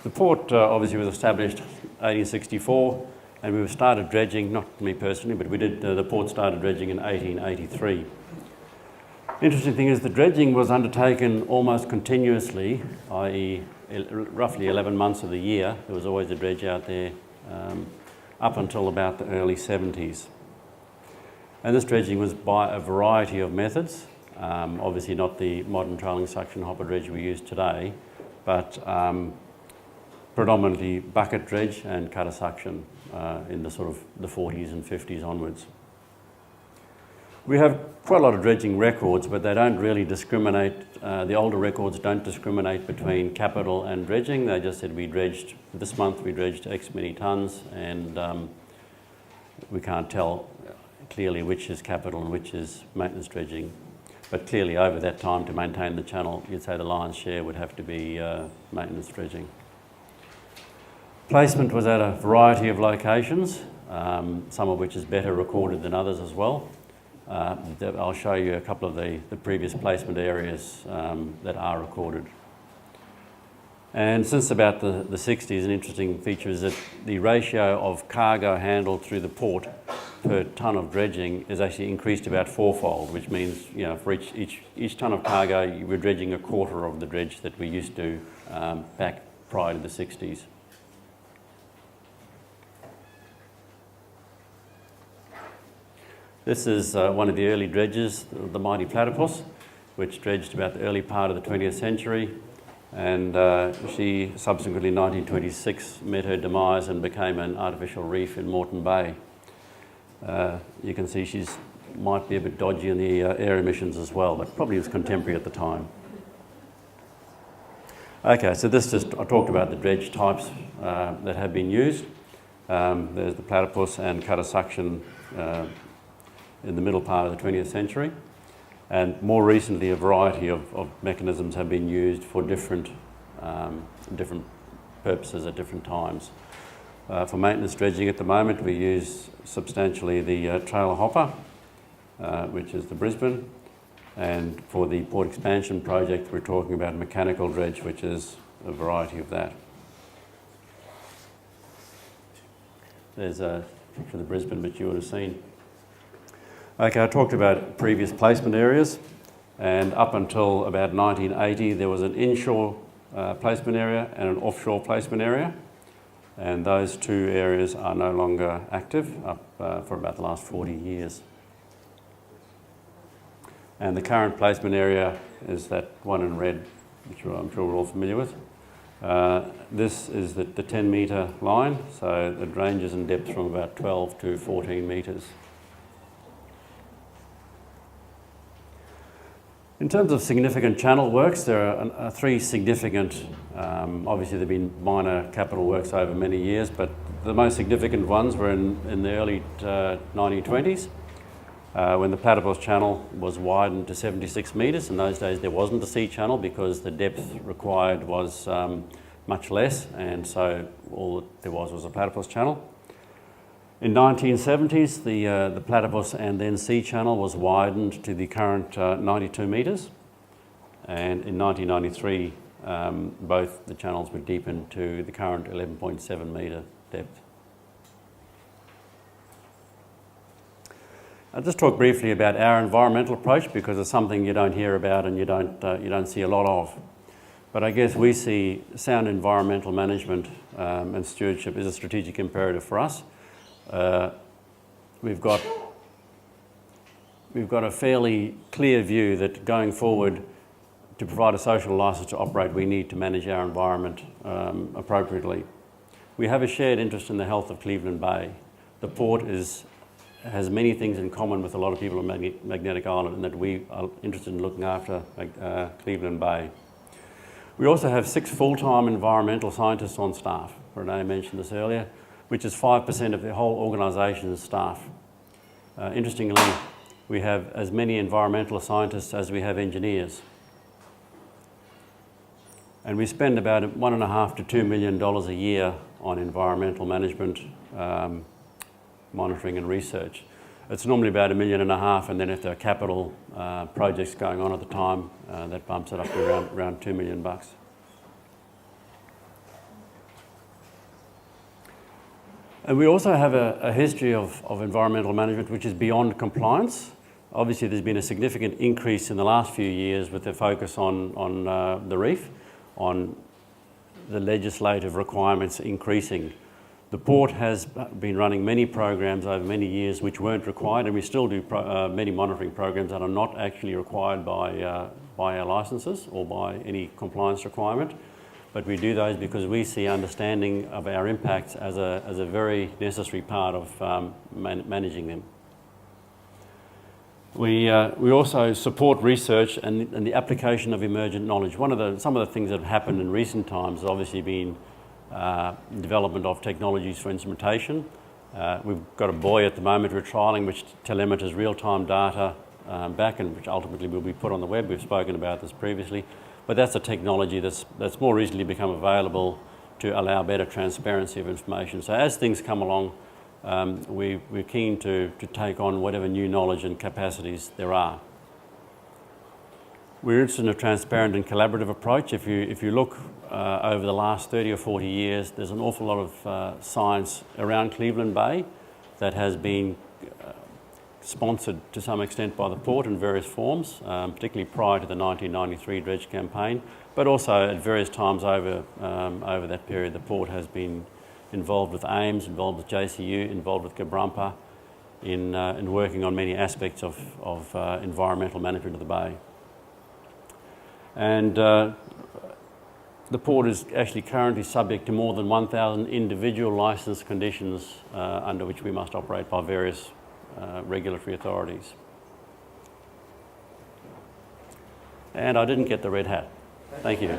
The port obviously was established 1864, and we started dredging, not me personally, but we did, the port started dredging in 1883. Interesting thing is the dredging was undertaken almost continuously, i.e. roughly 11 months of the year. There was always a dredge out there up until about the early 70s. And this dredging was by a variety of methods, obviously not the modern trailing suction hopper dredge we use today, but predominantly bucket dredge and cutter suction in the sort of the 40s and 50s onwards. We have quite a lot of dredging records, but they don't really discriminate. The older records don't discriminate between capital and dredging. They just said we dredged, this month we dredged X many tonnes, and we can't tell clearly which is capital and which is maintenance dredging. But clearly over that time to maintain the channel, you'd say the lion's share would have to be maintenance dredging. Placement was at a variety of locations, some of which is better recorded than others as well. I'll show you a couple of the previous placement areas that are recorded. And since about the 60s, an interesting feature is that the ratio of cargo handled through the port per tonne of dredging is actually increased about fourfold, which means, you know, for each tonne of cargo, we're dredging a quarter of the dredge that we used to back prior to the 60s. This is one of the early dredges, the mighty platypus, which dredged about the early part of the 20th century. And she subsequently, in 1926, met her demise and became an artificial reef in Moreton Bay. You can see she's might be a bit dodgy in the air emissions as well, but probably was contemporary at the time. Okay, so this just, I talked about the dredge types that have been used. There's the platypus and cutter suction in the middle part of the 20th century. And more recently, a variety of mechanisms have been used for different purposes at different times. For maintenance dredging at the moment, we use substantially the trailer hopper, which is the Brisbane. And for the port expansion project, we're talking about mechanical dredge, which is a variety of that. There's a picture of the Brisbane, which you would have seen. Okay, I talked about previous placement areas, and up until about 1980 there was an inshore placement area and an offshore placement area, and those two areas are no longer active for about the last 40 years. And the current placement area is that one in red, which I'm sure we're all familiar with. This is the 10 metre line, so it ranges in depth from about 12 to 14 metres. In terms of significant channel works, there are three significant, obviously there have been minor capital works over many years, but the most significant ones were in the early 1920s, when the Platypus Channel was widened to 76 metres. In those days there wasn't a sea channel because the depth required was much less, and so all that there was a Platypus Channel. In 1970s, the Platypus and then sea channel was widened to the current 92 metres, and in 1993 both the channels were deepened to the current 11.7 metre depth. I'll just talk briefly about our environmental approach, because it's something you don't hear about and you don't see a lot of. But I guess we see sound environmental management and stewardship is a strategic imperative for us. We've got a fairly clear view that going forward, to provide a social licence to operate, we need to manage our environment appropriately. We have a shared interest in the health of Cleveland Bay. The port has many things in common with a lot of people on Magnetic Island, in that we are interested in looking after Cleveland Bay. We also have 6 full-time environmental scientists on staff. Renee mentioned this earlier, which is 5% of the whole organisation's staff. Interestingly, we have as many environmental scientists as we have engineers. And we spend about $1.5 to $2 million a year on environmental management, monitoring and research. It's normally about $1.5 million, and then if there are capital projects going on at the time, that bumps it up to around $2 million. And we also have a history of environmental management which is beyond compliance. Obviously, there's been a significant increase in the last few years with the focus on the reef, on the legislative requirements increasing. The port has been running many programs over many years which weren't required, and we still do many monitoring programs that are not actually required by our licences or by any compliance requirement. But we do those because we see understanding of our impacts as a very necessary part of managing them. We also support research and the application of emergent knowledge. Some of the things that have happened in recent times has obviously been development of technologies for instrumentation. We've got a buoy at the moment we're trialling which telemeters real-time data back, and which ultimately will be put on the web. We've spoken about this previously, but that's a technology that's more recently become available to allow better transparency of information. So as things come along, we're keen to take on whatever new knowledge and capacities there are. We're interested in a transparent and collaborative approach. If you look over the last 30 or 40 years, there's an awful lot of science around Cleveland Bay that has been sponsored to some extent by the port in various forms, particularly prior to the 1993 dredge campaign, but also at various times over that period the port has been involved with AIMS, involved with JCU, involved with Gebers in working on many aspects of environmental management of the bay. And the port is actually currently subject to more than 1,000 individual licence conditions under which we must operate by various regulatory authorities. And I didn't get the red hat. Thank you.